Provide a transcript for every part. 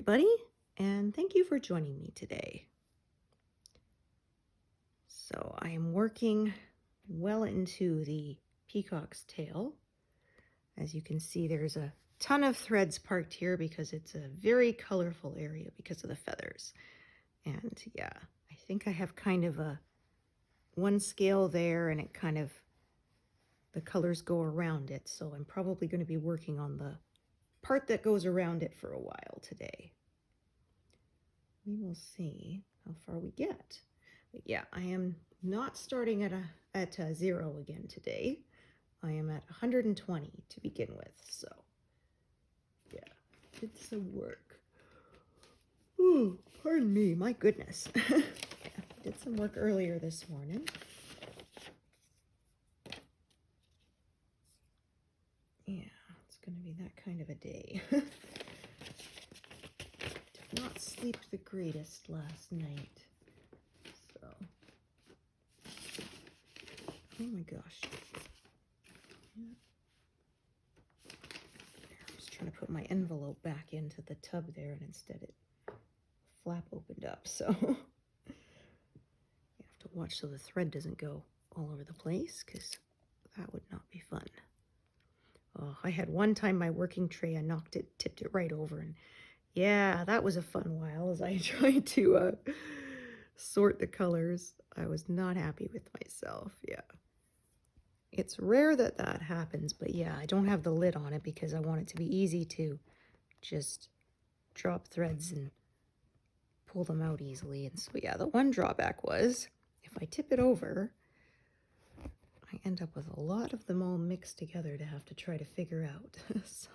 everybody, and thank you for joining me today. So I am working well into the peacock's tail. As you can see, there's a ton of threads parked here because it's a very colorful area because of the feathers. And yeah, I think I have kind of a one scale there, and it kind of, the colors go around it. So I'm probably going to be working on the part that goes around it for a while today. We will see how far we get. But yeah, I am not starting at 0 again today. I am at 120 to begin with. So yeah, did some work. Ooh, pardon me, my goodness. Yeah, did some work earlier this morning. Yeah, it's going to be that kind of a day. Did not sleep the greatest last night. So, oh my gosh. Yeah. I was trying to put my envelope back into the tub there, and instead it flap opened up. So you have to watch so the thread doesn't go all over the place, because that would not be fun. Oh, I had one time my working tray, I tipped it right over, and yeah, that was a fun while as I tried to sort the colors. I was not happy with myself. Yeah. It's rare that that happens, but yeah, I don't have the lid on it because I want it to be easy to just drop threads and pull them out easily. And so yeah, the one drawback was if I tip it over, I end up with a lot of them all mixed together to have to try to figure out. So,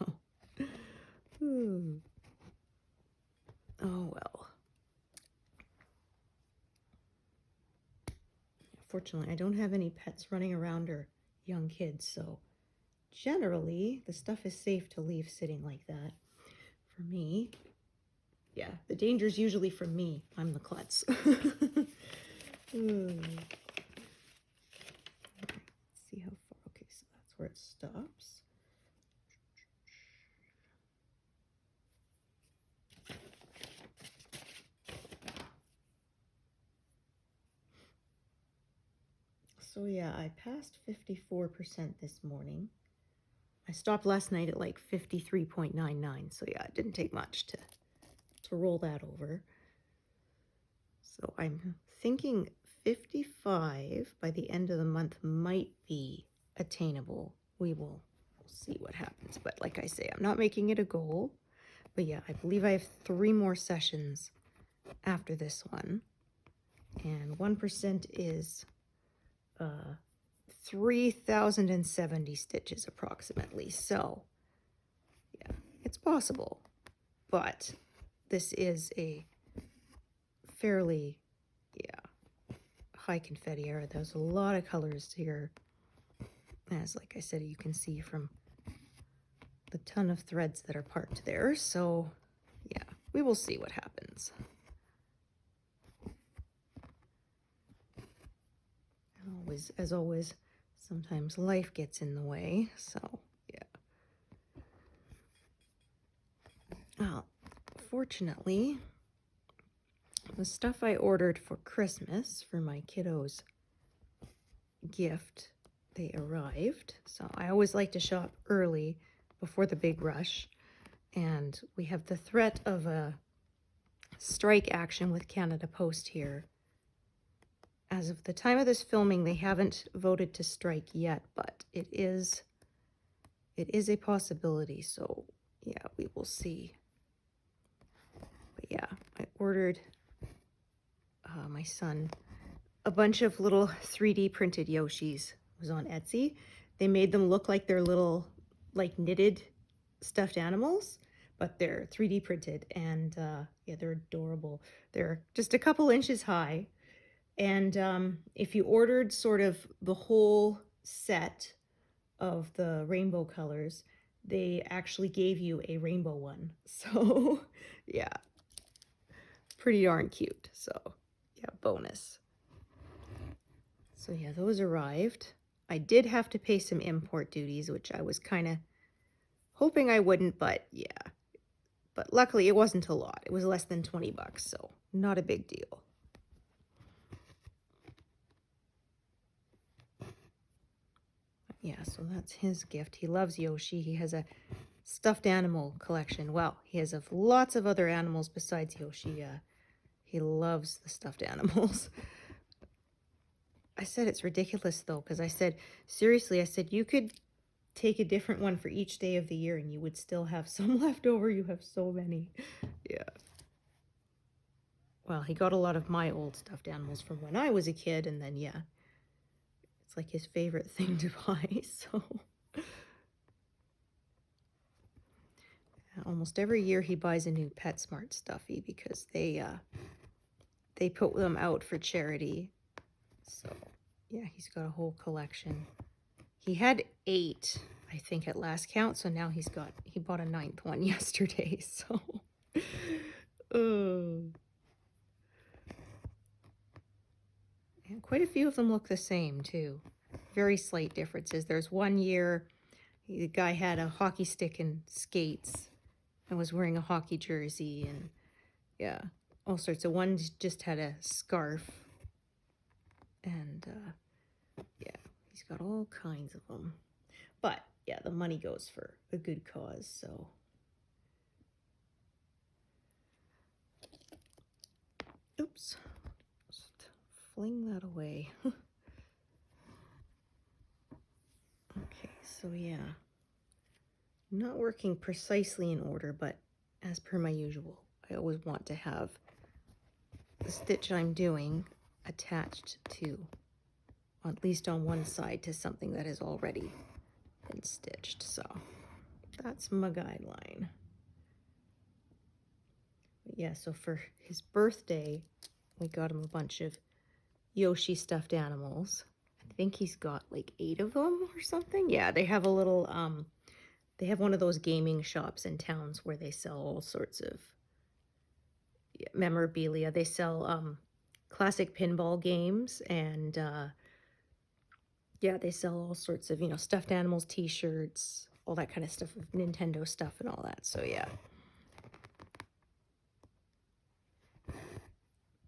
oh well. Fortunately, I don't have any pets running around or young kids, so generally the stuff is safe to leave sitting like that. For me, yeah, the danger is usually from me. I'm the klutz. Let's see how far. Okay, so that's where it stops. So yeah, I passed 54% this morning. I stopped last night at like 53.99. So yeah, it didn't take much to roll that over. So I'm thinking 55 by the end of the month might be attainable. We'll see what happens. But like I say, I'm not making it a goal. But yeah, I believe I have 3 more sessions after this one. And 1% is 3,070 stitches approximately. So yeah, it's possible. But this is a fairly, yeah, high confetti era. There's a lot of colors here. As like I said, you can see from the ton of threads that are parked there. So yeah, we will see what happens. As always, sometimes life gets in the way. So yeah. Well, fortunately, the stuff I ordered for Christmas for my kiddos' gift, they arrived. So I always like to shop early before the big rush. And we have the threat of a strike action with Canada Post here. As of the time of this filming, they haven't voted to strike yet, but it is a possibility. So yeah, we will see. But yeah, I ordered my son a bunch of little 3D printed Yoshis. It was on Etsy. They made them look like they're little, like knitted stuffed animals, but they're 3D printed, and yeah, they're adorable. They're just a couple inches high, and if you ordered sort of the whole set of the rainbow colors, they actually gave you a rainbow one. So yeah, pretty darn cute. So yeah, bonus. So yeah, those arrived. I did have to pay some import duties, which I was kind of hoping I wouldn't, but yeah, But luckily it wasn't a lot. It was less than 20 bucks, so not a big deal. Yeah, so that's his gift. He loves Yoshi. He has a stuffed animal collection. Well, he has lots of other animals besides Yoshi. He loves the stuffed animals. I said it's ridiculous, though, because I said, seriously, I said, you could take a different one for each day of the year and you would still have some left over. You have so many. Yeah. Well, he got a lot of my old stuffed animals from when I was a kid, and then, yeah, it's like his favorite thing to buy, so. Almost every year he buys a new PetSmart stuffy because they put them out for charity. So, yeah, he's got a whole collection. He had 8, I think, at last count, so now he bought a 9th one yesterday, so. And quite a few of them look the same, too. Very slight differences. There's one year, the guy had a hockey stick and skates and was wearing a hockey jersey, and yeah, all sorts of. One just had a scarf, and yeah, he's got all kinds of them. But yeah, the money goes for a good cause, so. Oops, just fling that away. Okay, so yeah, not working precisely in order, but as per my usual, I always want to have the stitch I'm doing attached to, at least on one side, to something that has already been stitched. So that's my guideline. But yeah, so for his birthday, we got him a bunch of Yoshi stuffed animals. I think he's got like 8 of them or something. Yeah, they have a little, they have one of those gaming shops in towns where they sell all sorts of memorabilia. They sell classic pinball games, and yeah, they sell all sorts of, stuffed animals, t-shirts, all that kind of stuff, Nintendo stuff and all that. So yeah.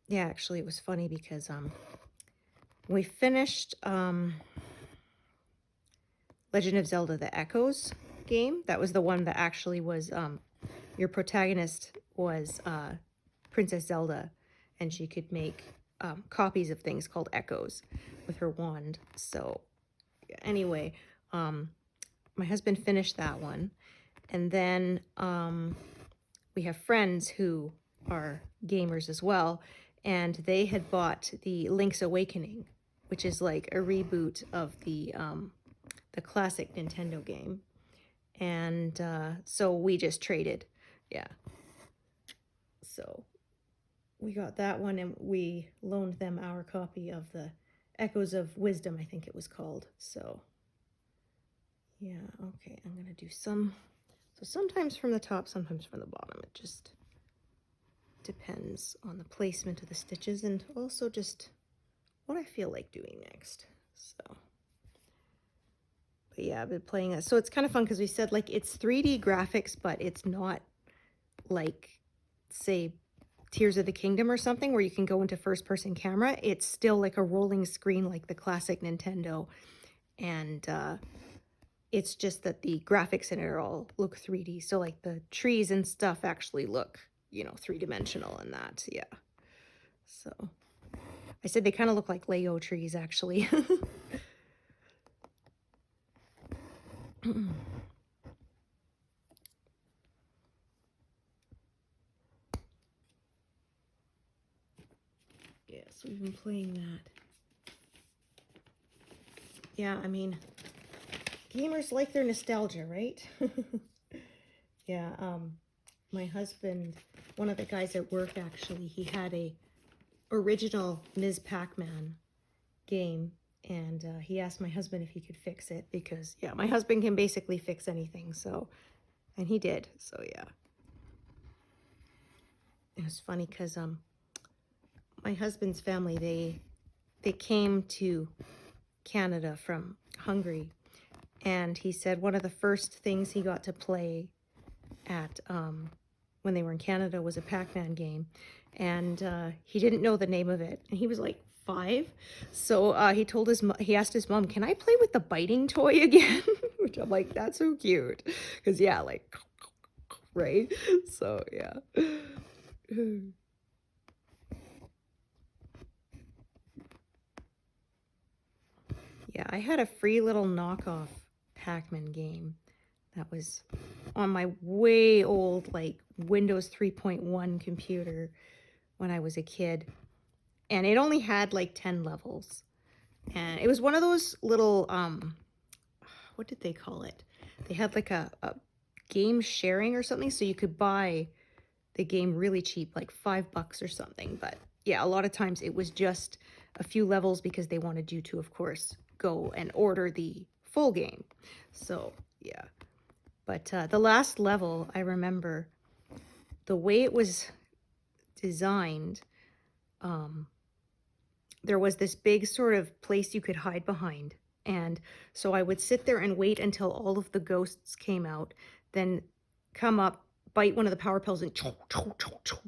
Yeah, actually it was funny because we finished Legend of Zelda: The Echoes game. That was the one that actually was your protagonist was Princess Zelda, and she could make copies of things called echoes with her wand. So anyway, my husband finished that one, and then we have friends who are gamers as well, and they had bought the Link's Awakening, which is like a reboot of the classic Nintendo game, and so we just traded. Yeah, so we got that one, and we loaned them our copy of the Echoes of Wisdom, I think it was called. So yeah, okay, I'm gonna do so sometimes from the top, sometimes from the bottom. It just depends on the placement of the stitches and also just what I feel like doing next. So, but yeah, I've been playing it. So it's kind of fun because we said like it's 3D graphics, but it's not like, say, Tears of the Kingdom or something where you can go into first-person camera. It's still like a rolling screen like the classic Nintendo, and it's just that the graphics in it all look 3D. So like the trees and stuff actually look, 3-dimensional and that, yeah. So I said they kind of look like Lego trees, actually. Yeah, so we've been playing that. Yeah, I mean, gamers like their nostalgia, right? Yeah, my husband, one of the guys at work, actually, he had a original Ms. Pac-Man game, and he asked my husband if he could fix it because, yeah, my husband can basically fix anything, so, and he did, so yeah. It was funny because my husband's family, they came to Canada from Hungary, and he said one of the first things he got to play at when they were in Canada was a Pac-Man game, and he didn't know the name of it, and he was like 5, so he asked his mom, "Can I play with the biting toy again?" Which I'm like, that's so cute, because yeah, like, right? So yeah. Yeah, I had a free little knockoff Pac-Man game that was on my way old, like, Windows 3.1 computer when I was a kid. And it only had like 10 levels. And it was one of those little, what did they call it? They had like a game sharing or something, so you could buy the game really cheap, like $5 or something. But yeah, a lot of times it was just a few levels because they wanted you to, of course, go and order the full game. So yeah. But the last level, I remember the way it was designed, there was this big sort of place you could hide behind. And so I would sit there and wait until all of the ghosts came out, then come up, bite one of the power pills, and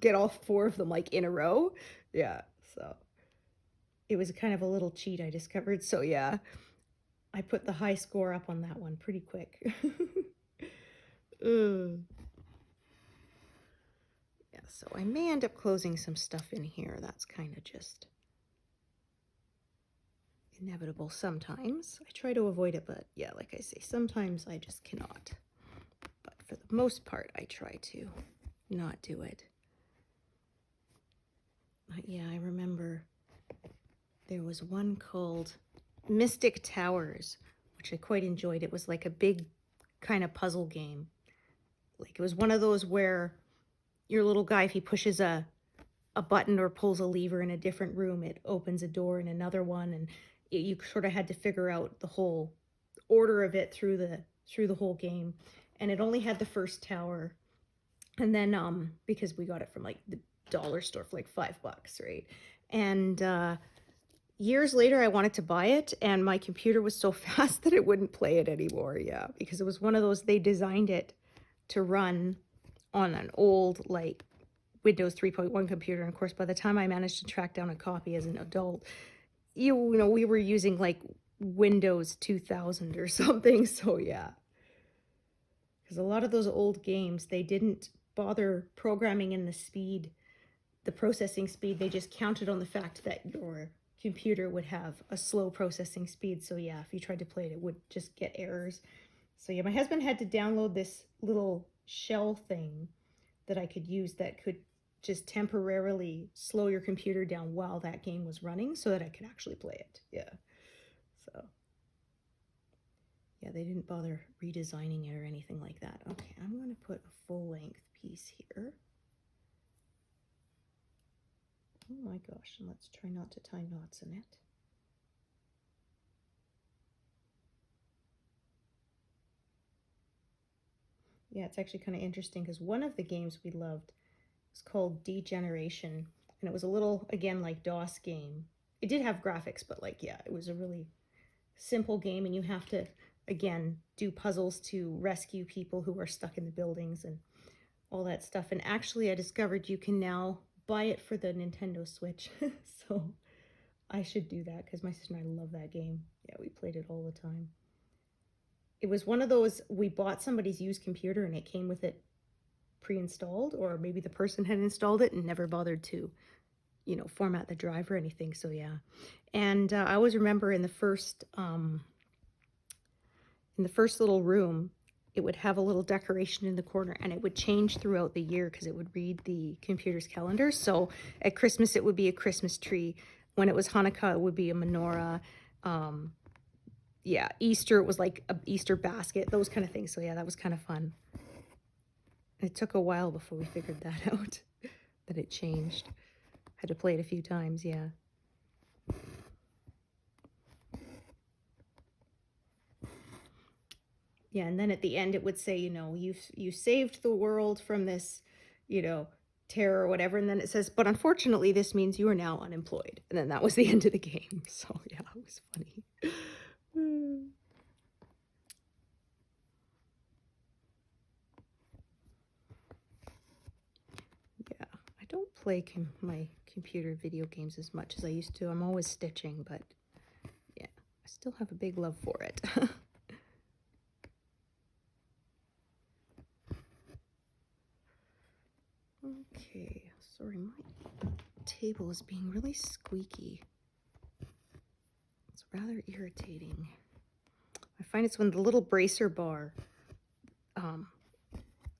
get all 4 of them like in a row. Yeah, so it was kind of a little cheat I discovered. So yeah, I put the high score up on that one pretty quick. Yeah, so I may end up closing some stuff in here. That's kind of just inevitable sometimes. I try to avoid it, but yeah, like I say, sometimes I just cannot. But for the most part, I try to not do it. But yeah, I remember there was one called Mystic Towers, which I quite enjoyed. It was like a big kind of puzzle game. Like it was one of those where your little guy, if he pushes a button or pulls a lever in a different room, it opens a door in another one, and you sort of had to figure out the whole order of it through the whole game. And it only had the first tower, and then because we got it from like the dollar store for like $5, right? And years later I wanted to buy it, and my computer was so fast that it wouldn't play it anymore. Yeah, because it was one of those, they designed it to run on an old like Windows 3.1 computer, and of course by the time I managed to track down a copy as an adult, you know, we were using like Windows 2000 or something. So yeah, because a lot of those old games, they didn't bother programming in the speed, the processing speed. They just counted on the fact that your computer would have a slow processing speed. So yeah, if you tried to play it, it would just get errors. So yeah, my husband had to download this little shell thing that I could use that could just temporarily slow your computer down while that game was running so that I could actually play it. Yeah. So yeah, they didn't bother redesigning it or anything like that. Okay, I'm going to put a full-length piece here. Oh my gosh, and let's try not to tie knots in it. Yeah, it's actually kind of interesting because one of the games we loved was called Degeneration, and it was a little, again, like DOS game. It did have graphics, but like, yeah, it was a really simple game, and you have to, again, do puzzles to rescue people who are stuck in the buildings and all that stuff. And actually, I discovered you can now buy it for the Nintendo Switch. So I should do that because my sister and I love that game. Yeah, we played it all the time. It was one of those, we bought somebody's used computer and it came with it pre-installed, or maybe the person had installed it and never bothered to, you know, format the drive or anything. So yeah. And I always remember in the first little room, it would have a little decoration in the corner, and it would change throughout the year because it would read the computer's calendar. So at Christmas, it would be a Christmas tree. When it was Hanukkah, it would be a menorah. Yeah, Easter, it was like an Easter basket, those kind of things. So yeah, that was kind of fun. It took a while before we figured that out, that it changed. Had to play it a few times, yeah. Yeah, and then at the end it would say, you know, you saved the world from this, you know, terror or whatever. And then it says, but unfortunately, this means you are now unemployed. And then that was the end of the game. So yeah, it was funny. don't play my computer video games as much as I used to. I'm always stitching, but yeah, I still have a big love for it. Okay, sorry, my table is being really squeaky. It's rather irritating. I find it's when the little bracer bar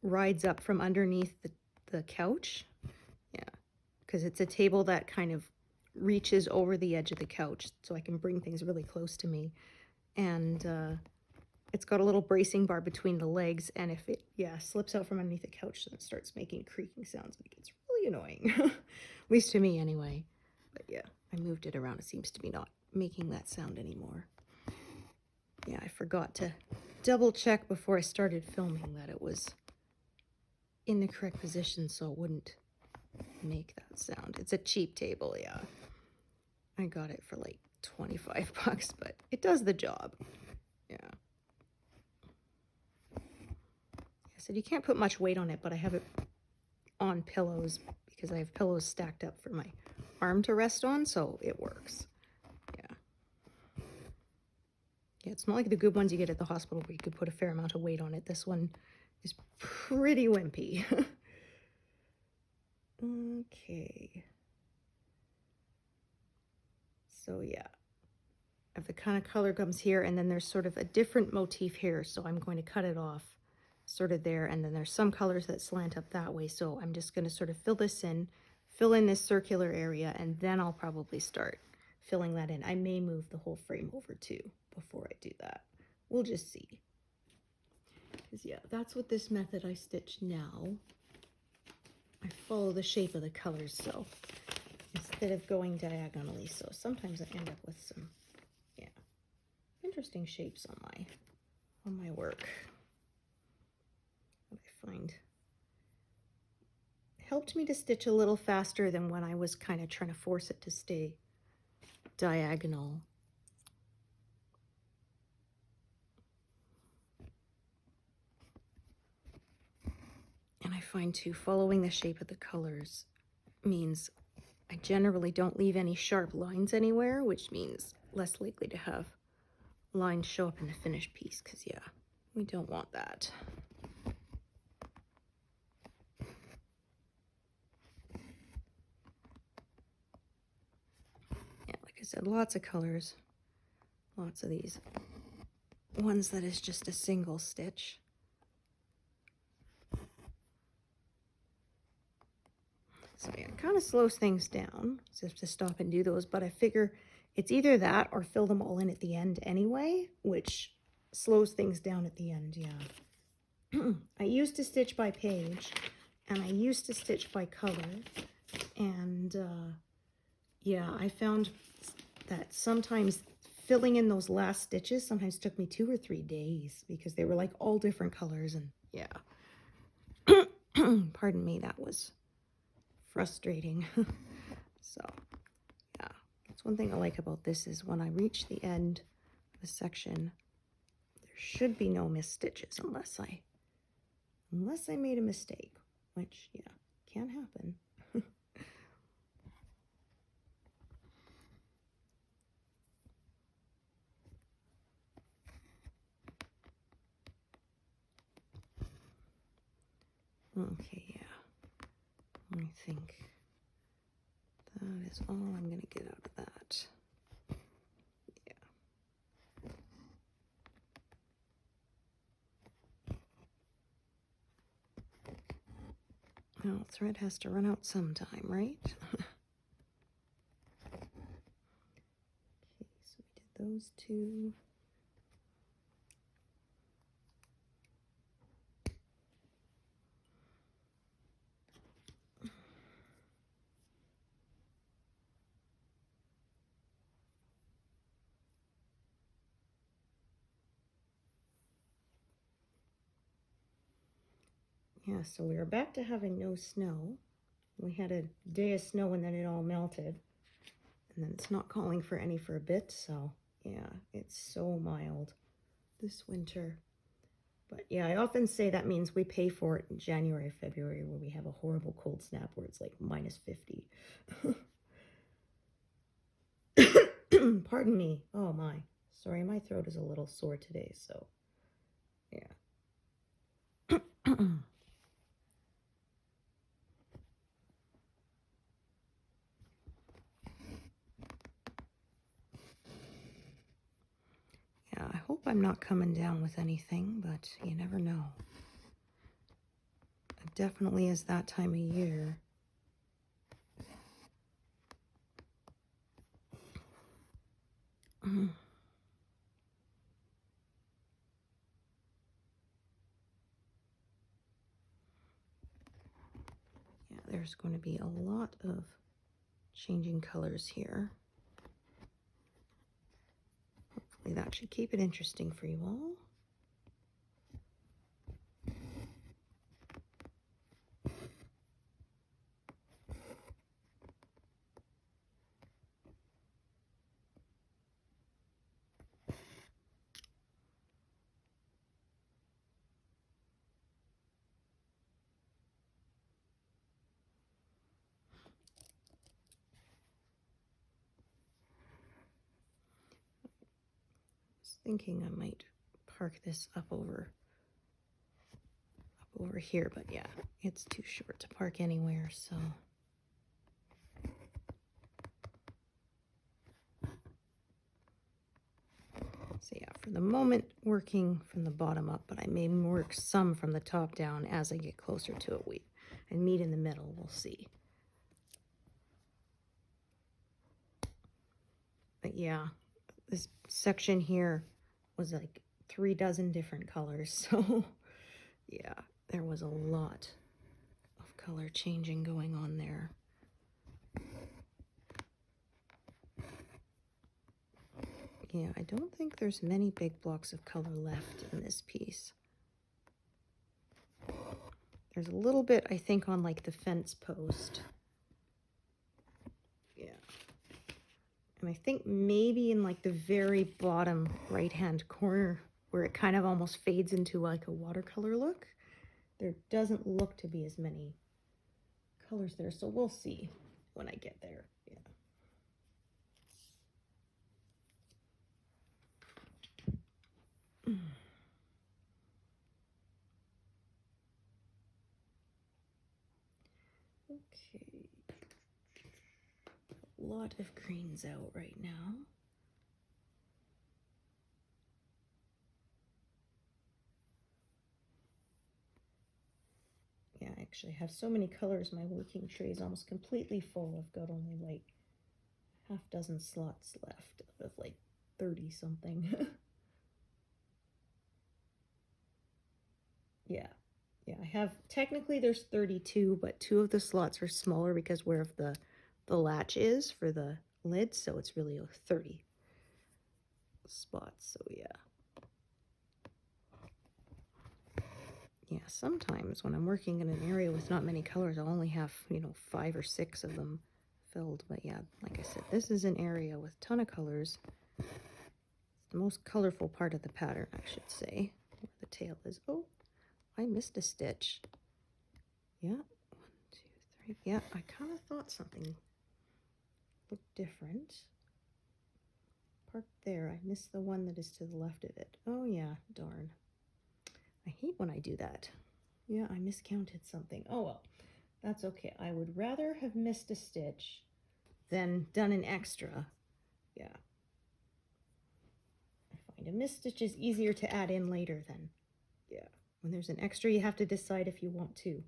rides up from underneath the couch. Yeah, because it's a table that kind of reaches over the edge of the couch, so I can bring things really close to me. And it's got a little bracing bar between the legs, and if it, slips out from underneath the couch, then it starts making creaking sounds, and it gets really annoying. At least to me, anyway. But yeah, I moved it around. It seems to be not making that sound anymore. Yeah, I forgot to double check before I started filming that it was in the correct position so it wouldn't make that sound. It's a cheap table, yeah. I got it for like 25 bucks, but it does the job. Yeah. I said you can't put much weight on it, but I have it on pillows because I have pillows stacked up for my arm to rest on, so it works. Yeah, it's not like the good ones you get at the hospital where you could put a fair amount of weight on it. This one is pretty wimpy. Okay. So yeah, I have the kind of color gums here, and then there's sort of a different motif here, so I'm going to cut it off sort of there, and then there's some colors that slant up that way, so I'm just going to sort of fill in this circular area, and then I'll probably start filling that in. I may move the whole frame over too before I do that. We'll just see. Because yeah, that's what this method I stitch now. I follow the shape of the colors, so instead of going diagonally, so sometimes I end up with some, interesting shapes on my work. What I find helped me to stitch a little faster than when I was kind of trying to force it to stay diagonal. And I find too, following the shape of the colors means I generally don't leave any sharp lines anywhere, which means less likely to have lines show up in the finished piece, because yeah, we don't want that. Yeah, like I said, lots of colors, lots of these ones that is just a single stitch. So yeah, it kind of slows things down, so to stop and do those, but I figure it's either that or fill them all in at the end anyway, which slows things down at the end, yeah. I used to stitch by page, and I used to stitch by color, and yeah, I found that sometimes filling in those last stitches sometimes took me 2 or 3 days because they were like all different colors, and yeah. Pardon me, that was frustrating. So yeah, that's one thing I like about this is when I reach the end of the section, there should be no missed stitches unless I made a mistake, which yeah, can happen. Okay, yeah, I think that is all I'm going to get out of that. Yeah. Well, thread has to run out sometime, right? Okay, so we did those two. Yeah, so we are back to having no snow. We had a day of snow and then it all melted. And then it's not calling for any for a bit, so yeah, it's so mild this winter. But yeah, I often say that means we pay for it in January, February, where we have a horrible cold snap where it's like -50. Pardon me. Oh my. Sorry, my throat is a little sore today, so yeah. Yeah, I hope I'm not coming down with anything, but you never know. It definitely is that time of year. Yeah, there's going to be a lot of changing colors here. Hopefully that should keep it interesting for you all. Thinking I might park this up over here, but yeah, it's too short to park anywhere, so yeah, for the moment working from the bottom up, but I may work some from the top down as I get closer to it and meet in the middle. We'll see. But yeah, this section here was like 3 dozen different colors, so yeah, there was a lot of color changing going on there. Yeah, I don't think there's many big blocks of color left in this piece. There's a little bit, I think, on like the fence post. Yeah. And I think maybe in like the very bottom right-hand corner where it kind of almost fades into like a watercolor look, there doesn't look to be as many colors there. So we'll see when I get there. Yeah. Okay. A lot of greens out right now. Yeah, I actually have so many colors. My working tray is almost completely full. I've got only like half dozen slots left out of like 30 something. Yeah. Yeah, I have, technically there's 32, but 2 of the slots are smaller because where the latch is for the lid, so it's really 30 spots, so yeah. Yeah, sometimes when I'm working in an area with not many colors, I'll only have, 5 or 6 of them filled, but yeah, like I said, this is an area with a ton of colors. It's the most colorful part of the pattern, I should say, where the tail is. Oh, I missed a stitch. Yeah, 1, 2, 3. Yeah, I kind of thought something looked different. Parked there. I missed the one that is to the left of it. Oh yeah, darn. I hate when I do that. Yeah, I miscounted something. Oh well, that's okay. I would rather have missed a stitch than done an extra. Yeah. I find a missed stitch is easier to add in later than, yeah. When there's an extra, you have to decide if you want to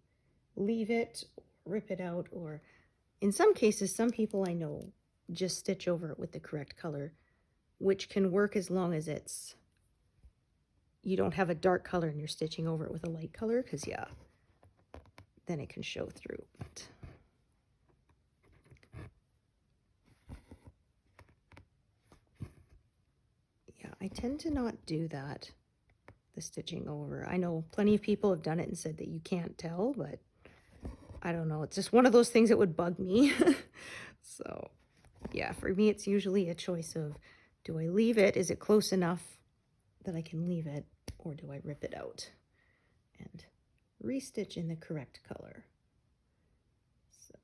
leave it, rip it out, or in some cases, some people I know just stitch over it with the correct color, which can work as long as you don't have a dark color and you're stitching over it with a light color, because yeah, then it can show through. But yeah, I tend to not do that, the stitching over. I know plenty of people have done it and said that you can't tell, but I don't know. It's just one of those things that would bug me. So yeah, for me, it's usually a choice of, do I leave it? Is it close enough that I can leave it? or do I rip it out and restitch in the correct color? So,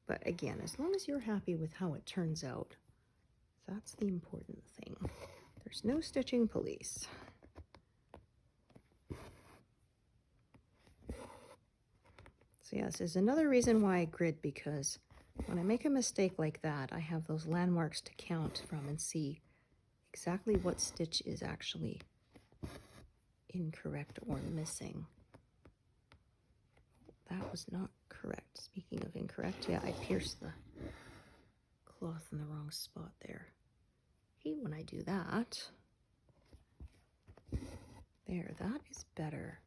but again, as long as you're happy with how it turns out, that's the important thing. There's no stitching police. So yes, there's another reason why I grid, because when I make a mistake like that, I have those landmarks to count from and see exactly what stitch is actually incorrect or missing. That was not correct. Speaking of incorrect, yeah, I pierced the cloth in the wrong spot there. I hate when I do that. There, that is better.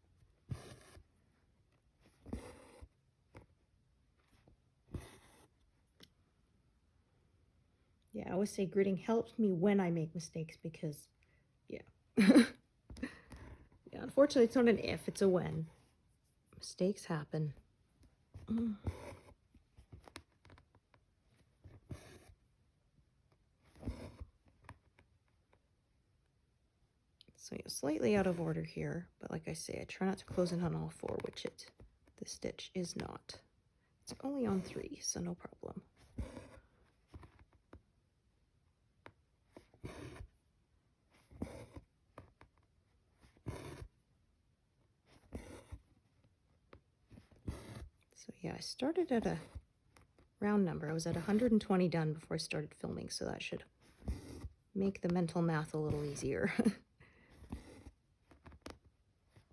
Yeah, I always say gridding helps me when I make mistakes because, yeah. Yeah, unfortunately, it's not an if, it's a when. Mistakes happen. So yeah, slightly out of order here, but like I say, I try not to close in on all four, which the stitch is not. It's only on 3, so no problem. So yeah, I started at a round number. I was at 120 done before I started filming, so that should make the mental math a little easier.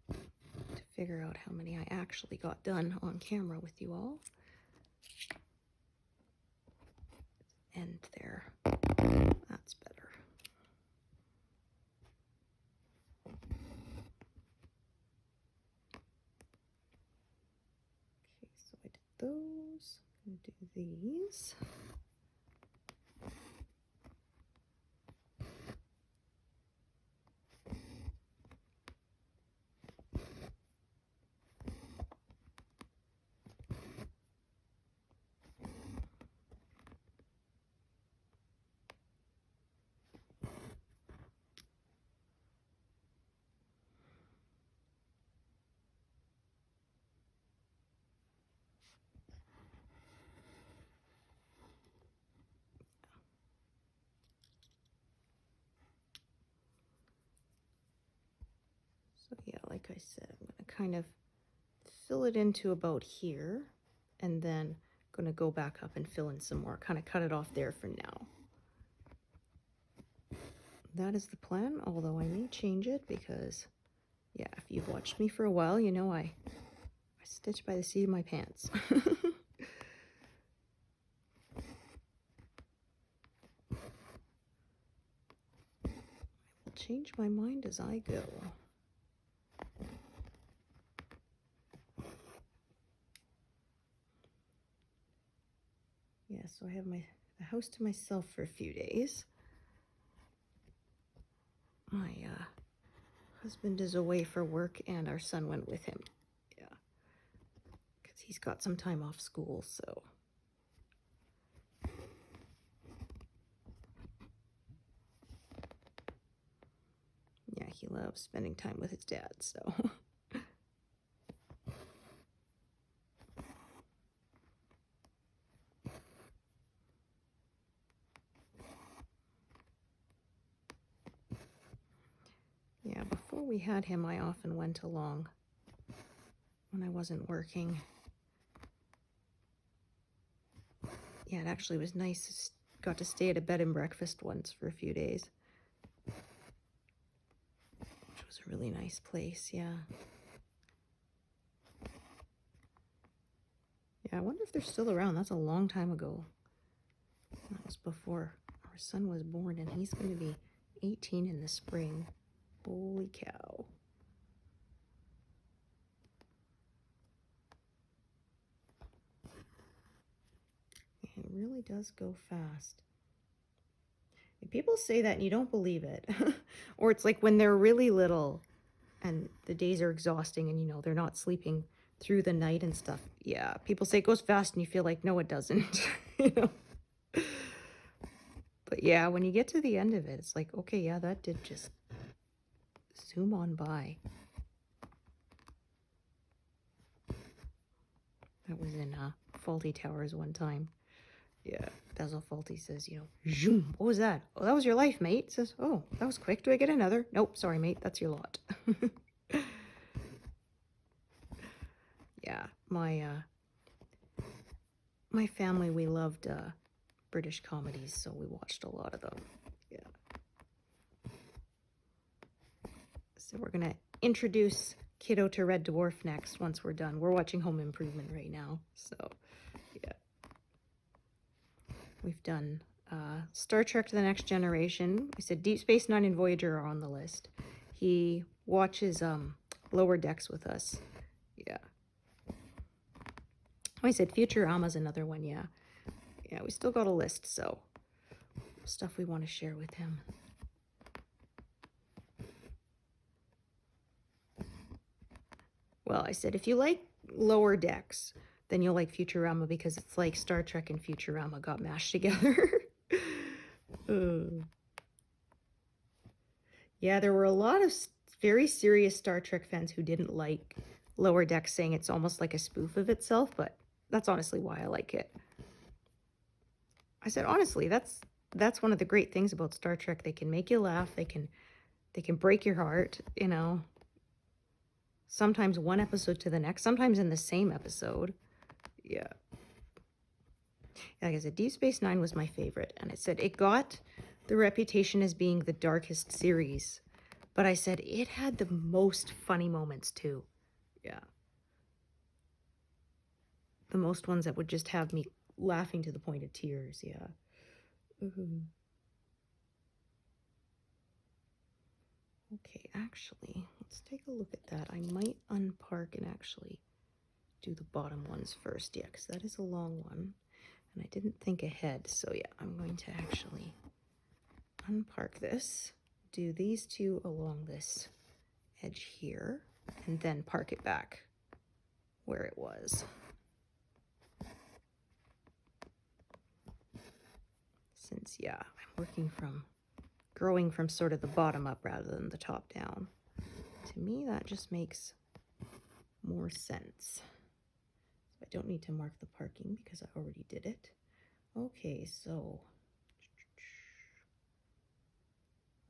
To figure out how many I actually got done on camera with you all. And there. That's better. Okay, so I did those. I'm gonna do these. So yeah, like I said, I'm going to kind of fill it into about here, and then going to go back up and fill in some more, kind of cut it off there for now. That is the plan, although I may change it because, yeah, if you've watched me for a while, you know I stitch by the seat of my pants. I will change my mind as I go. Yeah, so I have the house to myself for a few days. My husband is away for work, and our son went with him. Yeah, because he's got some time off school, so. Yeah, he loves spending time with his dad, so. Yeah, before we had him, I often went along when I wasn't working. Yeah, it actually was nice. Got to stay at a bed and breakfast once for a few days, which was a really nice place, yeah. Yeah, I wonder if they're still around. That's a long time ago. That was before our son was born, and he's going to be 18 in the spring. Holy cow. It really does go fast. And people say that and you don't believe it. Or it's like when they're really little and the days are exhausting and, you know, they're not sleeping through the night and stuff. Yeah, people say it goes fast and you feel like, no, it doesn't. You know? But yeah, when you get to the end of it, it's like, okay, yeah, that did just zoom on by. That was in Faulty Towers one time. Yeah, Basil Faulty says, you know, zoom. What was that? Oh, that was your life, mate. Says, oh, that was quick. Do I get another? Nope, sorry, mate. That's your lot. Yeah, my family, we loved British comedies, so we watched a lot of them. Yeah. So we're gonna introduce Kiddo to Red Dwarf next once we're done. We're watching Home Improvement right now, so yeah. We've done Star Trek The Next Generation. I said Deep Space Nine and Voyager are on the list. He watches Lower Decks with us. Yeah. Oh, I said Futurama's another one, yeah. Yeah, we still got a list, so stuff we want to share with him. Well, I said if you like Lower Decks, then you'll like Futurama because it's like Star Trek and Futurama got mashed together. Yeah, there were a lot of very serious Star Trek fans who didn't like Lower Decks, saying it's almost like a spoof of itself, but that's honestly why I like it. I said, honestly, that's one of the great things about Star Trek. They can make you laugh. They can break your heart, you know. Sometimes one episode to the next, sometimes in the same episode. Yeah. Like I said, Deep Space Nine was my favorite. And I said it got the reputation as being the darkest series. But I said it had the most funny moments too. Yeah. The most ones that would just have me laughing to the point of tears. Yeah. Okay, actually, let's take a look at that. I might unpark and actually do the bottom ones first. Yeah, because that is a long one. And I didn't think ahead. So yeah, I'm going to actually unpark this, do these two along this edge here, and then park it back where it was. Since, yeah, I'm growing from sort of the bottom up rather than the top down. To me, that just makes more sense. I don't need to mark the parking because I already did it. Okay, so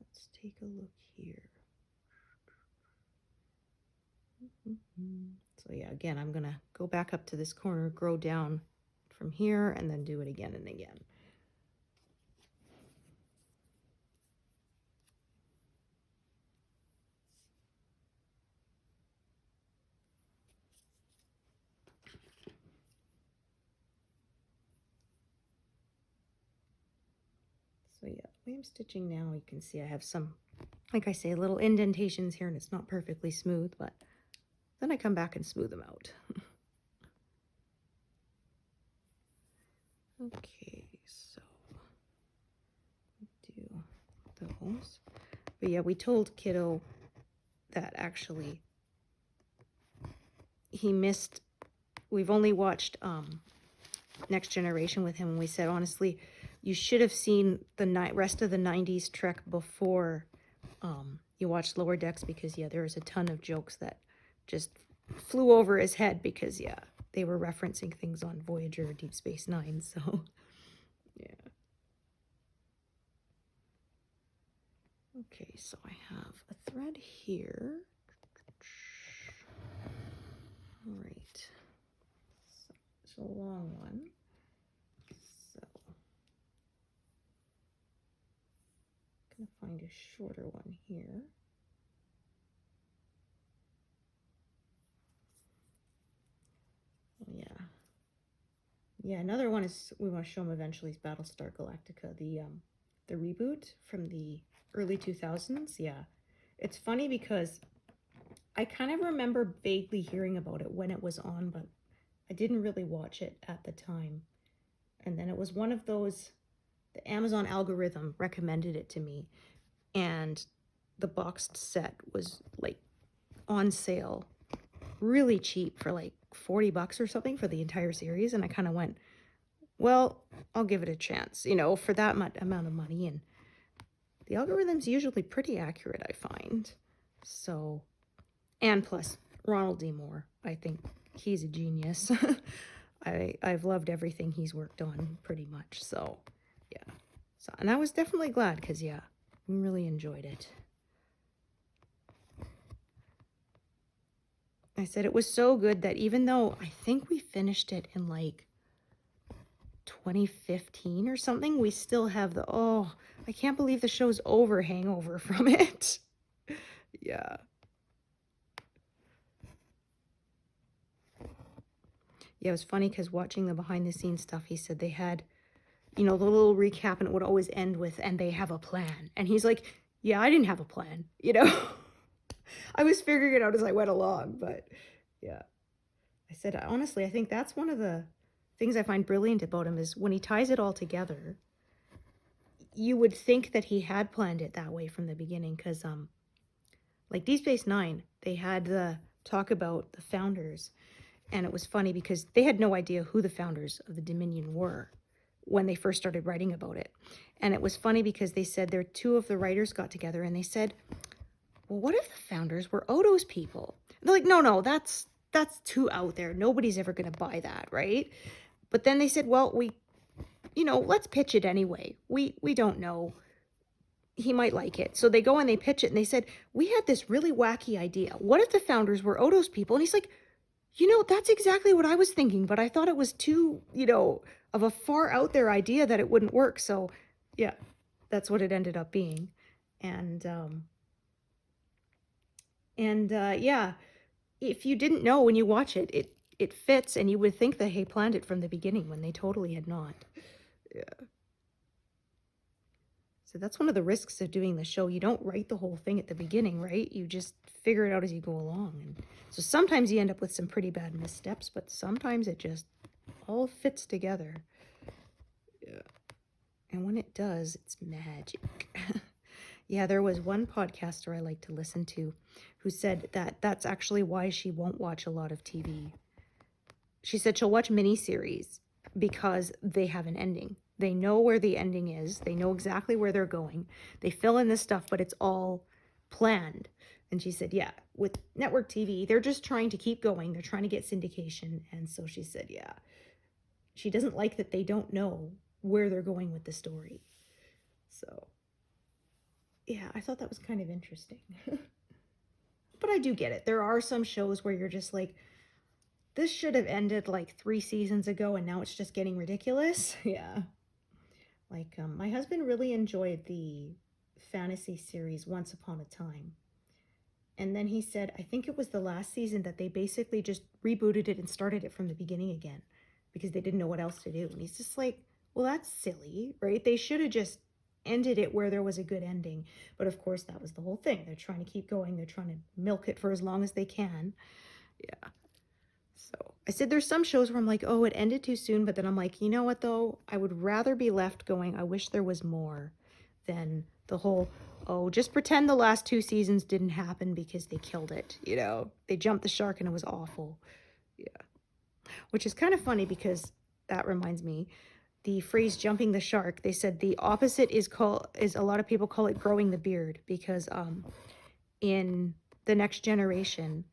let's take a look here. So yeah, again, I'm gonna go back up to this corner, grow down from here, and then do it again and again. So yeah, the way I'm stitching now, you can see I have some, like I say, little indentations here, and it's not perfectly smooth, but then I come back and smooth them out. Okay, so do those. But yeah, we told Kiddo that actually he missed, we've only watched Next Generation with him, and we said, honestly, you should have seen the rest of the 90s Trek before you watched Lower Decks, because yeah, there was a ton of jokes that just flew over his head because yeah, they were referencing things on Voyager or Deep Space Nine, so yeah. Okay, so I have a thread here. All right, so it's a long one. So I'm gonna find a shorter one here. Oh yeah. Yeah, another one is, we want to show them eventually, is Battlestar Galactica, the reboot from the early 2000s. Yeah, it's funny because I kind of remember vaguely hearing about it when it was on, but I didn't really watch it at the time. And then it was one of those, the Amazon algorithm recommended it to me, and the boxed set was like on sale really cheap for like $40 or something for the entire series. And I kind of went, well, I'll give it a chance, you know, for that amount of money. And the algorithm's usually pretty accurate, I find. So, and plus, Ronald D. Moore, I think he's a genius. I've loved everything he's worked on pretty much. So, yeah. So, and I was definitely glad because, yeah, I really enjoyed it. I said it was so good that even though I think we finished it in like 2015 or something, we still have the, oh, I can't believe the show's over hangover from it. Yeah. Yeah, it was funny because watching the behind the scenes stuff, he said they had, you know, the little recap and it would always end with, and they have a plan. And he's like, yeah, I didn't have a plan, you know? I was figuring it out as I went along, but yeah. I said, honestly, I think that's one of the things I find brilliant about him is when he ties it all together, you would think that he had planned it that way from the beginning because, like Deep Space Nine, they had the talk about the founders. And it was funny because they had no idea who the founders of the Dominion were when they first started writing about it. And it was funny because they said two of the writers got together and they said, well, what if the founders were Odo's people? And they're like, no, that's too out there. Nobody's ever going to buy that, right? But then they said, well, let's pitch it anyway. We don't know. He might like it. So they go and they pitch it and they said, we had this really wacky idea. What if the founders were Odo's people? And he's like, that's exactly what I was thinking, but I thought it was too, of a far out there idea that it wouldn't work. So, yeah, that's what it ended up being. And yeah, if you didn't know when you watch it, it fits, and you would think that he planned it from the beginning when they totally had not. Yeah. So that's one of the risks of doing the show. You don't write the whole thing at the beginning, right? You just figure it out as you go along. And so sometimes you end up with some pretty bad missteps, but sometimes it just all fits together. Yeah. And when it does, it's magic. Yeah, there was one podcaster I like to listen to who said that that's actually why she won't watch a lot of TV. She said she'll watch miniseries because they have an ending. They know where the ending is. They know exactly where they're going. They fill in this stuff, but it's all planned. And she said, yeah, with network TV, they're just trying to keep going. They're trying to get syndication. And so she said, yeah, she doesn't like that they don't know where they're going with the story. So, yeah, I thought that was kind of interesting. But I do get it. There are some shows where you're just like, this should have ended like 3 seasons ago and now it's just getting ridiculous. Yeah. Like, my husband really enjoyed the fantasy series Once Upon a Time. And then he said, I think it was the last season that they basically just rebooted it and started it from the beginning again because they didn't know what else to do. And he's just like, well, that's silly, right? They should have just ended it where there was a good ending. But of course, that was the whole thing. They're trying to keep going. They're trying to milk it for as long as they can. Yeah. So I said there's some shows where I'm like, oh, it ended too soon. But then I'm like, you know what, though? I would rather be left going, I wish there was more than the whole, oh, just pretend the last 2 seasons didn't happen because they killed it. They jumped the shark and it was awful. Yeah. Which is kind of funny because that reminds me, the phrase jumping the shark, they said the opposite is a lot of people call it growing the beard because in The Next Generation,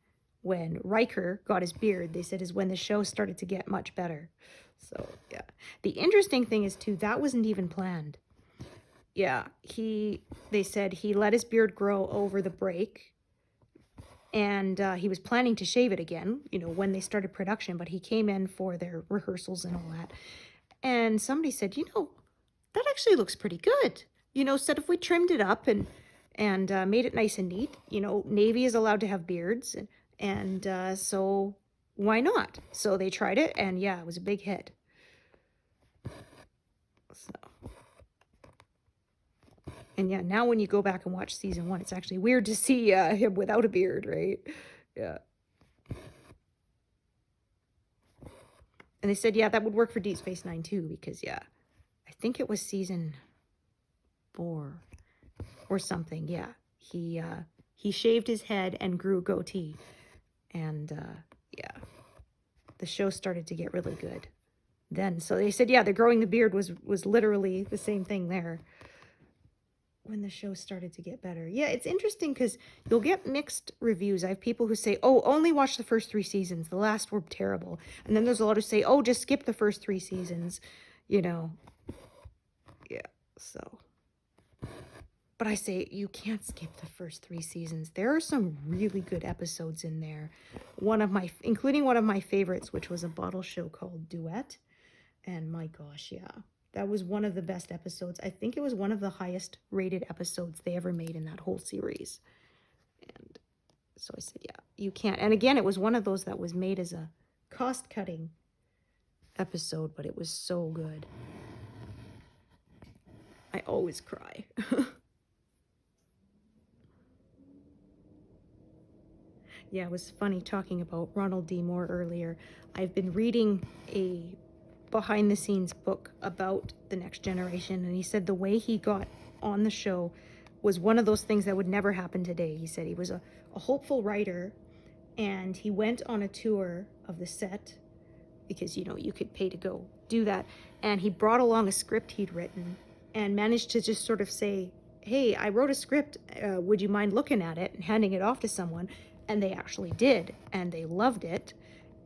when Riker got his beard, they said is when the show started to get much better. So, yeah. The interesting thing is, too, that wasn't even planned. Yeah, they said he let his beard grow over the break, and he was planning to shave it again, when they started production, but he came in for their rehearsals and all that. And somebody said, that actually looks pretty good. Said if we trimmed it up and made it nice and neat, Navy is allowed to have beards, and so why not? So they tried it, and yeah, it was a big hit. So, and yeah, now when you go back and watch season 1, it's actually weird to see him without a beard, right? Yeah. And they said, yeah, that would work for Deep Space Nine too, because yeah, I think it was season 4 or something. Yeah, he shaved his head and grew a goatee. And, yeah, the show started to get really good. then. So they said, yeah, the growing the beard was literally the same thing there when the show started to get better. Yeah, it's interesting because you'll get mixed reviews. I have people who say, oh, only watch the first 3 seasons. The last were terrible. And then there's a lot who say, oh, just skip the first 3 seasons, you know. Yeah, so. But I say, you can't skip the first 3 seasons. There are some really good episodes in there. Including one of my favorites, which was a bottle show called Duet. And my gosh, yeah. That was one of the best episodes. I think it was one of the highest rated episodes they ever made in that whole series. And so I said, yeah, you can't. And again, it was one of those that was made as a cost-cutting episode, but it was so good. I always cry. Yeah, it was funny talking about Ronald D. Moore earlier. I've been reading a behind-the-scenes book about The Next Generation, and he said the way he got on the show was one of those things that would never happen today. He said he was a hopeful writer, and he went on a tour of the set because, you know, you could pay to go do that, and he brought along a script he'd written and managed to just sort of say, hey, I wrote a script, would you mind looking at it and handing it off to someone? And they actually did, and they loved it.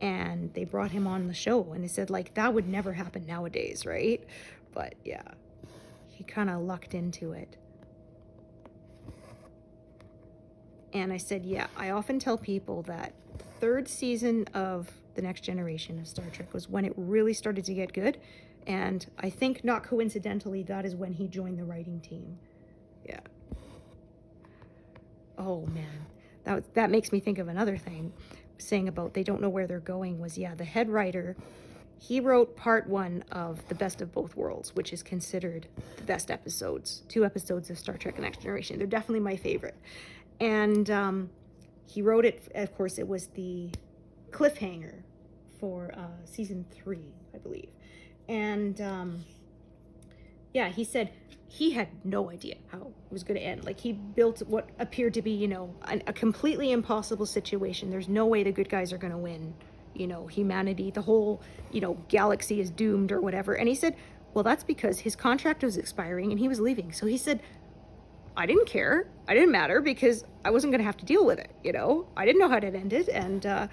And they brought him on the show, and he said, like, that would never happen nowadays, right? But yeah, he kind of lucked into it. And I said, yeah, I often tell people that the 3rd season of The Next Generation of Star Trek was when it really started to get good. And I think, not coincidentally, that is when he joined the writing team. Yeah. Oh, man. That makes me think of another thing. Saying about they don't know where they're going was, yeah, the head writer, he wrote part 1 of The Best of Both Worlds, which is considered the best episodes, 2 episodes of Star Trek: The Next Generation. They're definitely my favorite. And he wrote it, of course, it was the cliffhanger for season 3, I believe. And yeah, he said he had no idea how it was going to end. Like, he built what appeared to be, you know, a completely impossible situation. There's no way the good guys are going to win. You know, humanity, the whole, you know, galaxy is doomed or whatever. And he said, well, that's because his contract was expiring and he was leaving. So he said, I didn't care. I didn't matter because I wasn't going to have to deal with it, you know. I didn't know how it ended, and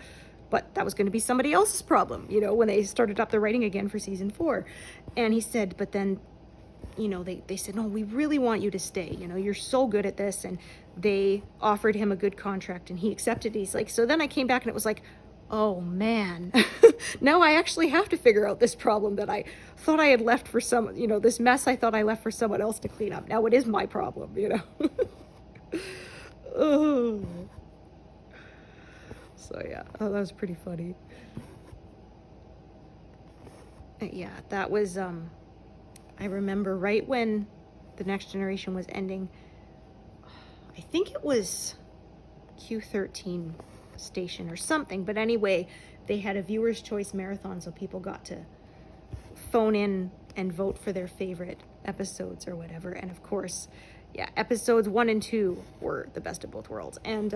but that was going to be somebody else's problem, you know, when they started up the writing again for season 4. And he said, but then, you know, they said, no, we really want you to stay. You know, you're so good at this. And they offered him a good contract and he accepted. He's like, so then I came back and it was like, oh man, now I actually have to figure out this problem that I thought I had left for some, you know, this mess I thought I left for someone else to clean up. Now it is my problem, you know. Oh. So yeah, that was pretty funny. Yeah, that was, I remember right when The Next Generation was ending, I think it was Q13 station or something, but anyway, they had a viewer's choice marathon, so people got to phone in and vote for their favorite episodes or whatever. And of course, yeah, episodes 1 and 2 were the best of both worlds. And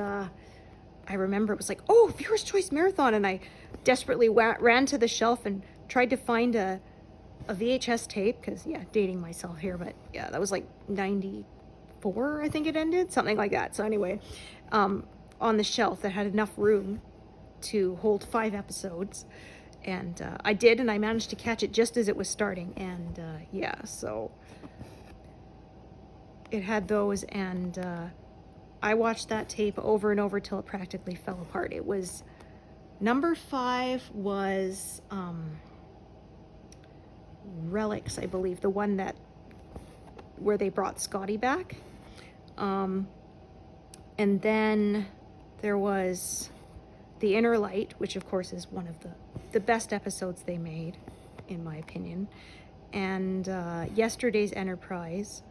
I remember it was like, oh, viewer's choice marathon, and I desperately ran to the shelf and tried to find a VHS tape, because, yeah, dating myself here, but yeah, that was like 94, I think it ended, something like that. So anyway, on the shelf that had enough room to hold 5 episodes, and I did, and I managed to catch it just as it was starting, and yeah, so it had those, and I watched that tape over and over till it practically fell apart. It was, number 5 was Relics, I believe, the one that where they brought Scotty back, and then there was The Inner Light, which of course is one of the best episodes they made, in my opinion, and Yesterday's Enterprise,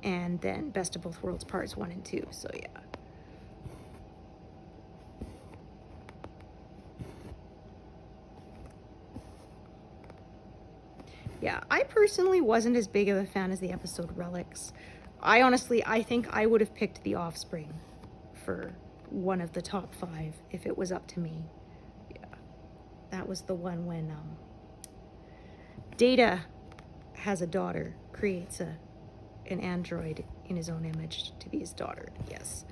and then Best of Both Worlds parts 1 and 2. So yeah. Yeah, I personally wasn't as big of a fan as the episode Relics. I think I would have picked The Offspring for one of the top 5 if it was up to me. Yeah, that was the one when Data has a daughter, creates an android in his own image to be his daughter. Yes.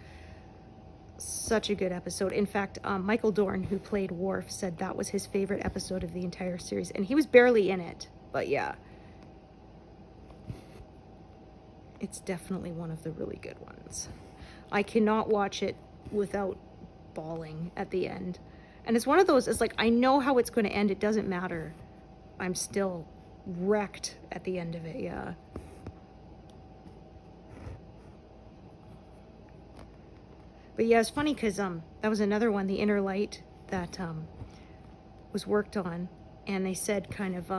Such a good episode. In fact, Michael Dorn, who played Worf, said that was his favorite episode of the entire series. And he was barely in it. But yeah. It's definitely one of the really good ones. I cannot watch it without bawling at the end. And it's one of those, it's like, I know how it's going to end. It doesn't matter. I'm still wrecked at the end of it, yeah. But yeah, it's funny because that was another one, the Inner Light, that was worked on. And they said kind of,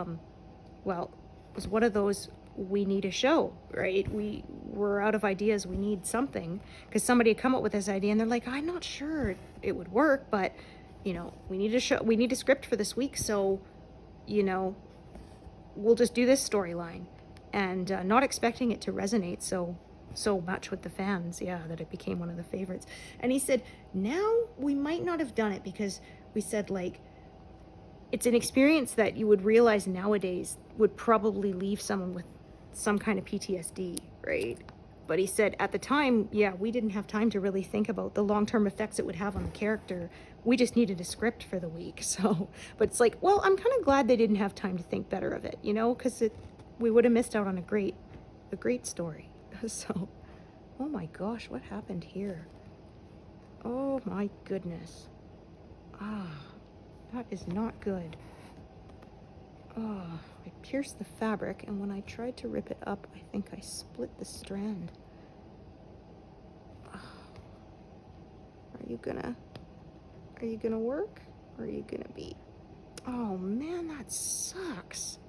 well, it was one of those, we need a show, right? We're out of ideas. We need something. Because somebody had come up with this idea and they're like, I'm not sure it would work, but, you know, we need a show. We need a script for this week. So, you know, we'll just do this storyline. And not expecting it to resonate so much with the fans, yeah, that it became one of the favorites. And he said, now we might not have done it because we said, like, it's an experience that you would realize nowadays would probably leave someone with some kind of PTSD, right? But he said at the time, yeah, we didn't have time to really think about the long-term effects it would have on the character. We just needed a script for the week. So, but it's like, well, I'm kind of glad they didn't have time to think better of it, you know, because we would have missed out on a great story. So, oh my gosh, what happened here? Oh my goodness. Ah, that is not good. Oh, I pierced the fabric, and when I tried to rip it up, I think I split the strand. Oh. Are you gonna work? Or are you gonna be? Oh man, that sucks.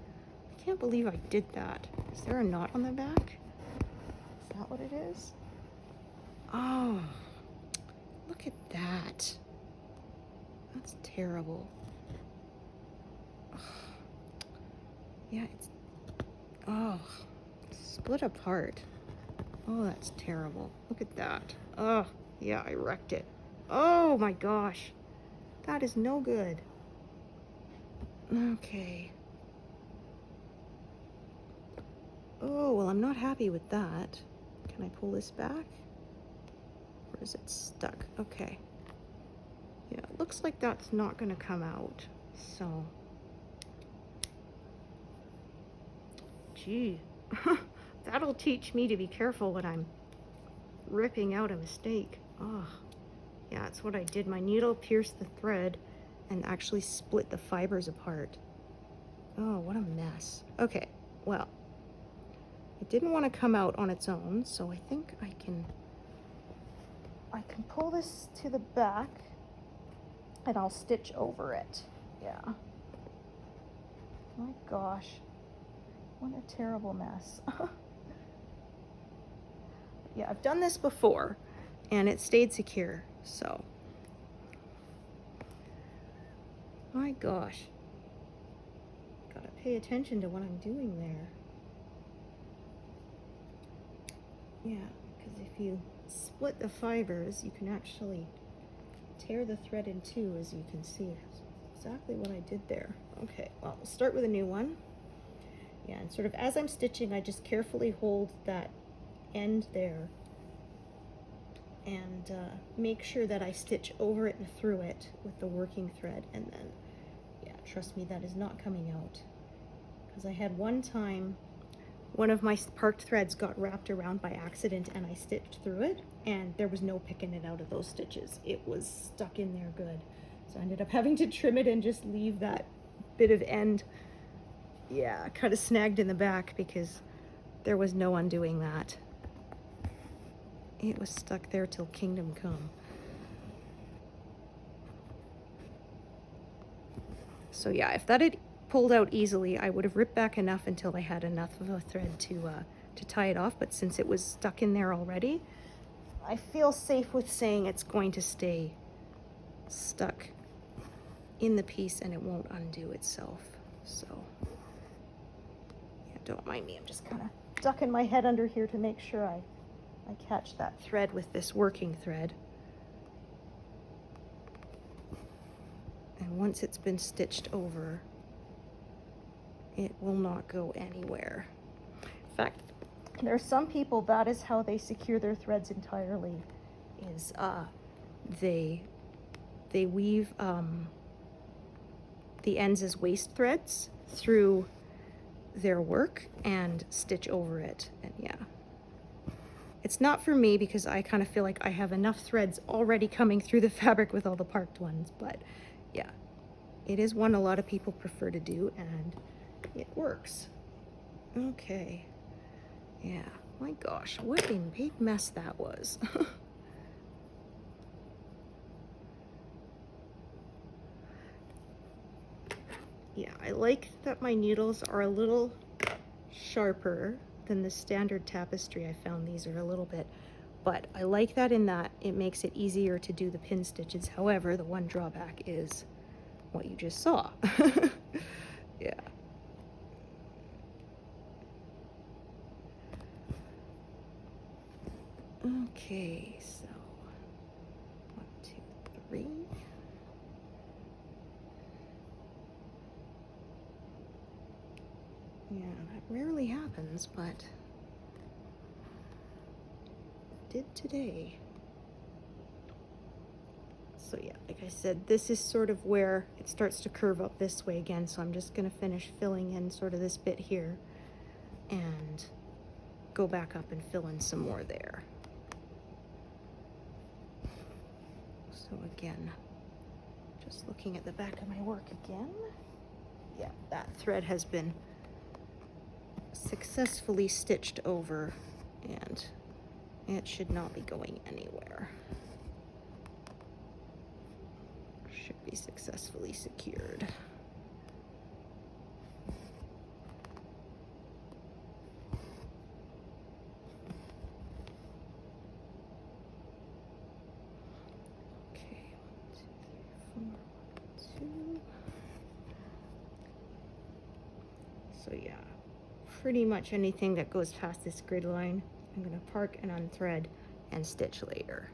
I can't believe I did that. Is there a knot on the back? Is that what it is? Oh, look at that. That's terrible. Yeah, it's, oh, split apart. Oh, that's terrible. Look at that. Oh, yeah, I wrecked it. Oh my gosh. That is no good. Okay. Oh, well, I'm not happy with that. Can I pull this back? Or is it stuck? Okay. Yeah, it looks like that's not going to come out. So, gee, that'll teach me to be careful when I'm ripping out a mistake. Oh, yeah, that's what I did. My needle pierced the thread and actually split the fibers apart. Oh, what a mess. Okay, well, it didn't want to come out on its own, so I think I can pull this to the back and I'll stitch over it. Yeah. My gosh. What a terrible mess. Yeah, I've done this before and it stayed secure, so. My gosh. Gotta pay attention to what I'm doing there. Yeah, because if you split the fibers, you can actually tear the thread in two, as you can see. That's exactly what I did there. Okay, well, we'll start with a new one. Yeah, and sort of as I'm stitching, I just carefully hold that end there and make sure that I stitch over it and through it with the working thread. And then, yeah, trust me, that is not coming out. Because I had one time, one of my sparked threads got wrapped around by accident and I stitched through it and there was no picking it out of those stitches. It was stuck in there good. So I ended up having to trim it and just leave that bit of end, yeah, kind of snagged in the back because there was no undoing that. It was stuck there till kingdom come. So yeah, if that had pulled out easily, I would have ripped back enough until I had enough of a thread to tie it off, but since it was stuck in there already, I feel safe with saying it's going to stay stuck in the piece and it won't undo itself. So, yeah, don't mind me, I'm just kind of ducking my head under here to make sure I catch that thread with this working thread. And once it's been stitched over, It will not go anywhere. In fact, there are some people that is how they secure their threads entirely, is they weave the ends as waist threads through their work and stitch over it. And yeah, it's not for me because I kind of feel like I have enough threads already coming through the fabric with all the parked ones, but yeah, it is one a lot of people prefer to do, and it works. Okay. Yeah, my gosh, what a big mess that was. Yeah, I like that my needles are a little sharper than the standard tapestry. I found these are a little bit, but I like that in that it makes it easier to do the pin stitches. However, the one drawback is what you just saw. Yeah. Okay, so 1, 2, 3. Yeah, that rarely happens, but did today. So yeah, like I said, this is sort of where it starts to curve up this way again, so I'm just going to finish filling in sort of this bit here and go back up and fill in some more there. So again, just looking at the back of my work again. Yeah, that thread has been successfully stitched over and it should not be going anywhere. Should be successfully secured. Okay, 1, 2, 3, 4, 1, 2. So yeah, pretty much anything that goes past this grid line, I'm going to park and unthread and stitch later.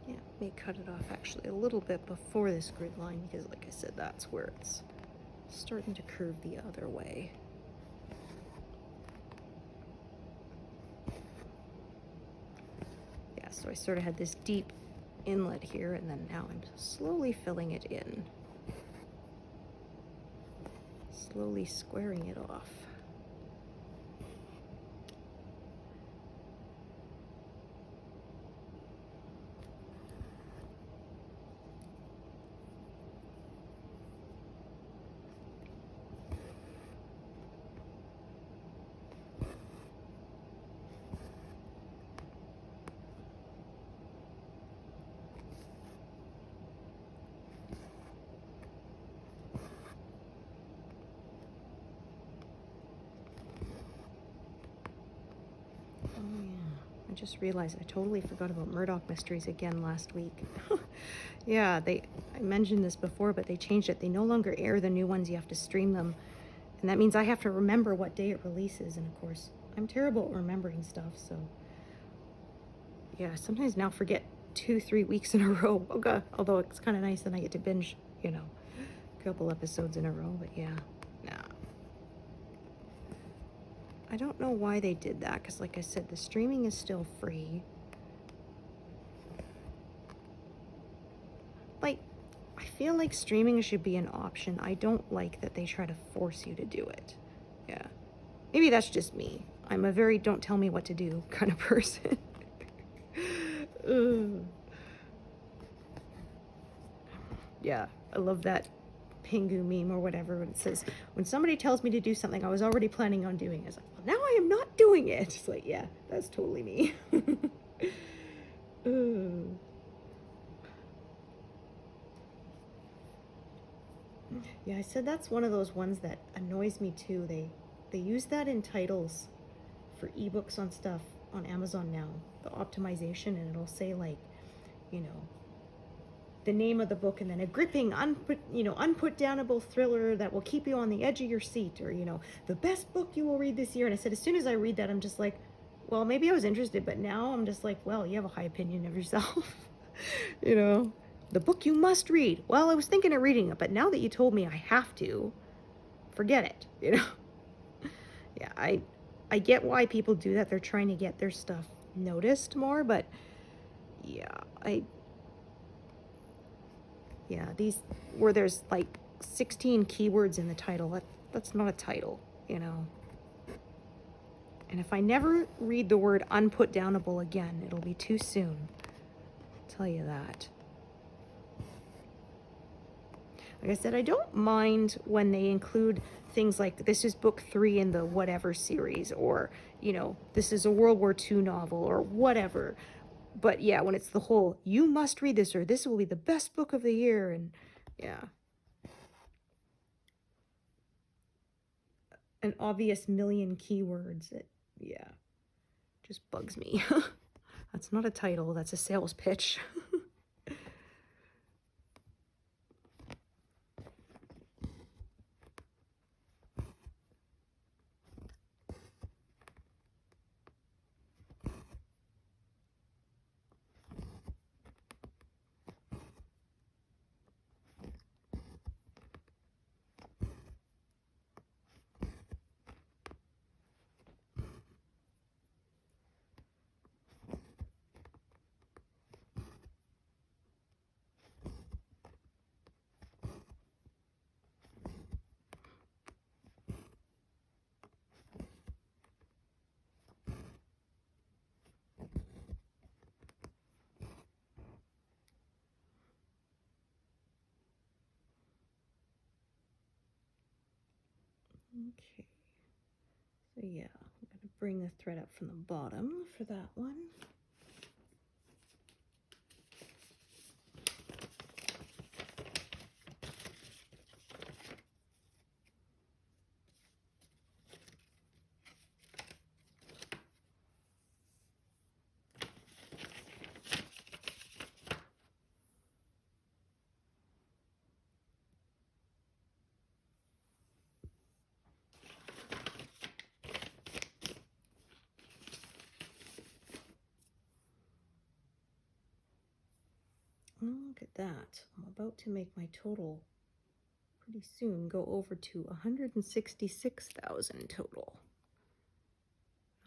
Yeah, may cut it off actually a little bit before this grid line because like I said, that's where it's starting to curve the other way. Yeah, so I sort of had this deep inlet here and then now I'm slowly filling it in. Slowly squaring it off. I just realized I totally forgot about Murdoch Mysteries again last week. Yeah, I mentioned this before, but they changed it. They no longer air the new ones. You have to stream them. And that means I have to remember what day it releases. And of course, I'm terrible at remembering stuff, so yeah, sometimes now forget 2-3 weeks in a row. Okay, although it's kind of nice, then I get to binge, you know, a couple episodes in a row. But yeah, nah. I don't know why they did that, because like I said, the streaming is still free. Like, I feel like streaming should be an option. I don't like that they try to force you to do it. Yeah. Maybe that's just me. I'm a very don't tell me what to do kind of person. Yeah, I love that Pingu meme or whatever when it says, when somebody tells me to do something I was already planning on doing, it's like, well, now I am not doing it. It's like, yeah, that's totally me. Yeah, I said that's one of those ones that annoys me too. They use that in titles for ebooks on stuff on Amazon now, the optimization, and it'll say like, you know, the name of the book and then a gripping, unputdownable thriller that will keep you on the edge of your seat, or, you know, the best book you will read this year. And I said, as soon as I read that, I'm just like, well, maybe I was interested, but now I'm just like, well, you have a high opinion of yourself. You know, the book you must read. Well, I was thinking of reading it, but now that you told me I have to, forget it, you know. Yeah, I get why people do that. They're trying to get their stuff noticed more, but yeah, these where there's like 16 keywords in the title, that's not a title, you know. And if I never read the word unputdownable again, it'll be too soon. I'll tell you that. Like I said, I don't mind when they include things like, this is book 3 in the whatever series, or, you know, this is a World War II novel, or whatever. But yeah, when it's the whole, you must read this, or this will be the best book of the year, and yeah. An obvious million keywords, yeah, just bugs me. That's not a title, that's a sales pitch. Okay, so yeah, I'm going to bring the thread up from the bottom for that one. Look at that. I'm about to make my total pretty soon go over to 166,000 total.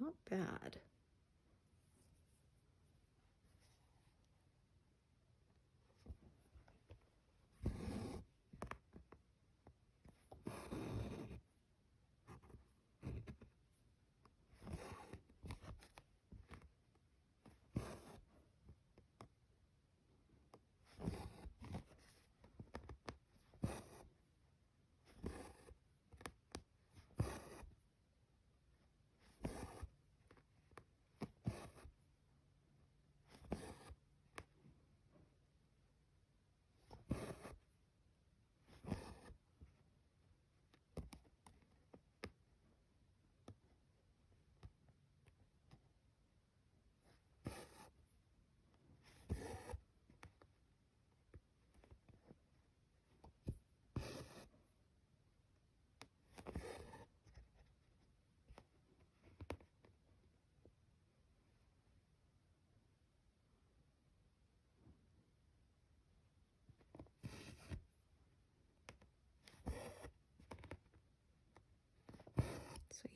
Not bad.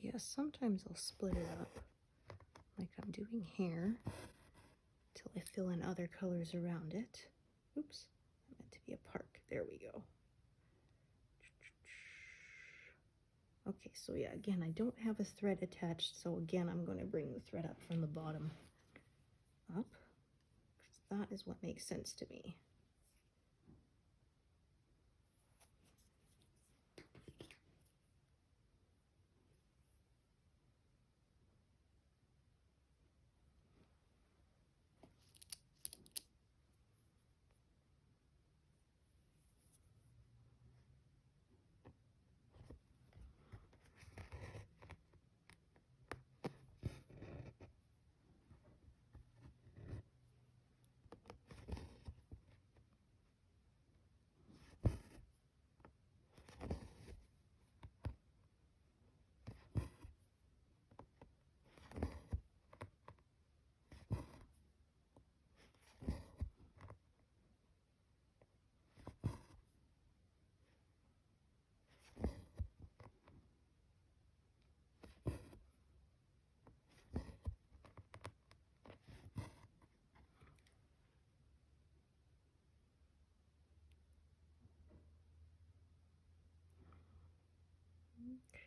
yes, sometimes I'll split it up like I'm doing here till I fill in other colors around it. Oops, that meant to be a park. There we go. Okay, so yeah, again, I don't have a thread attached, so again, I'm going to bring the thread up from the bottom up, because that is what makes sense to me.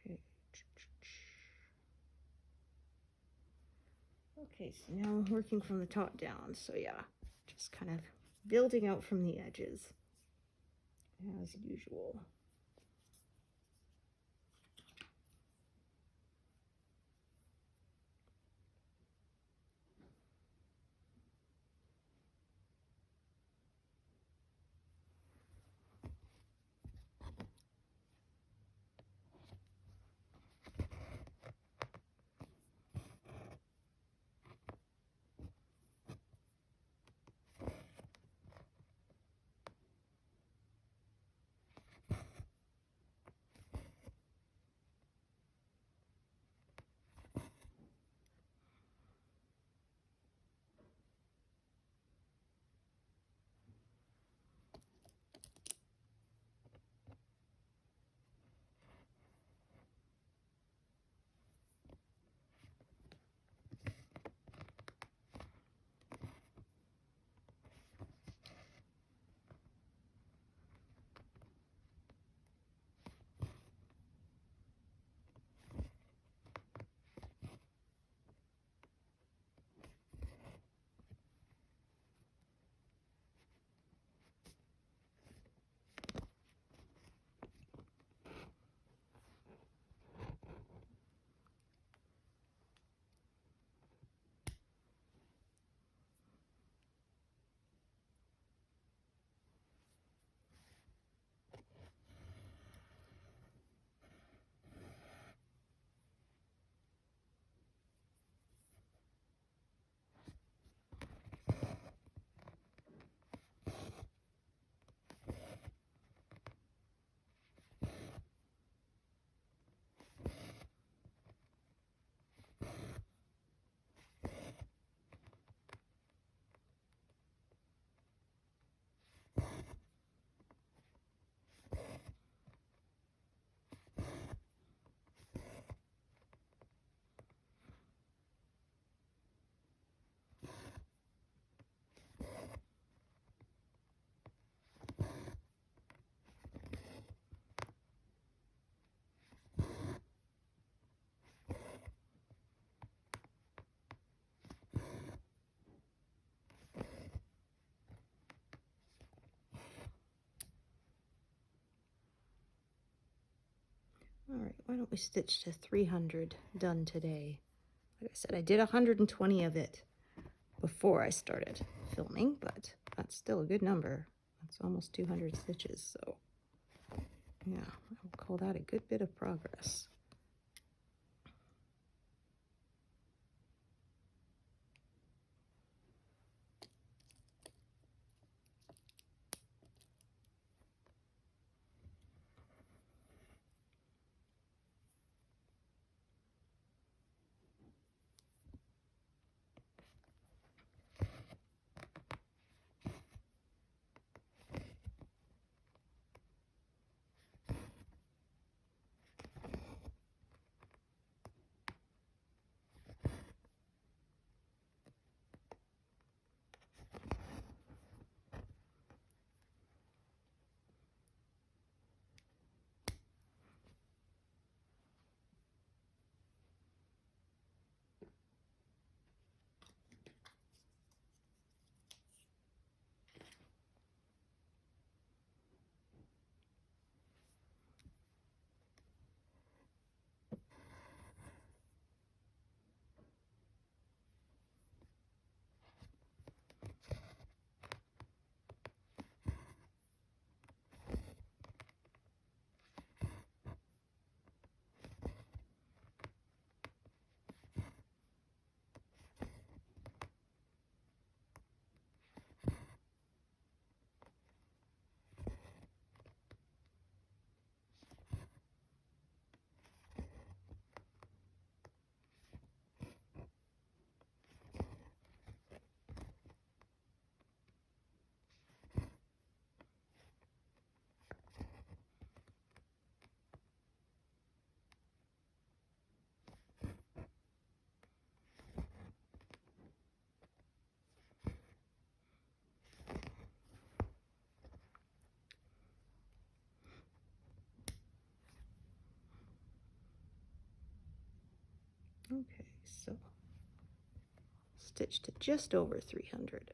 Okay. Okay, so now I'm working from the top down, so yeah, just kind of building out from the edges, as usual. All right, why don't we stitch to 300 done today? Like I said, I did 120 of it before I started filming, but that's still a good number. That's almost 200 stitches, so yeah, I would call that a good bit of progress. Okay, so stitch to just over 300.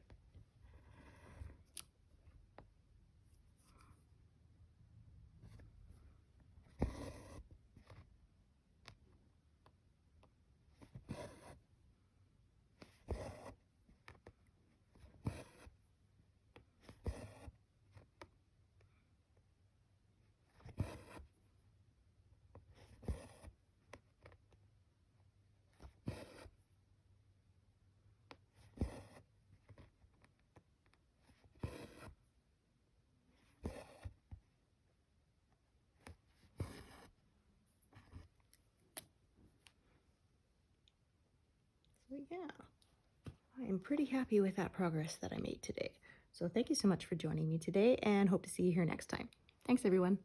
So yeah, I'm pretty happy with that progress that I made today. So thank you so much for joining me today, and hope to see you here next time. Thanks, everyone.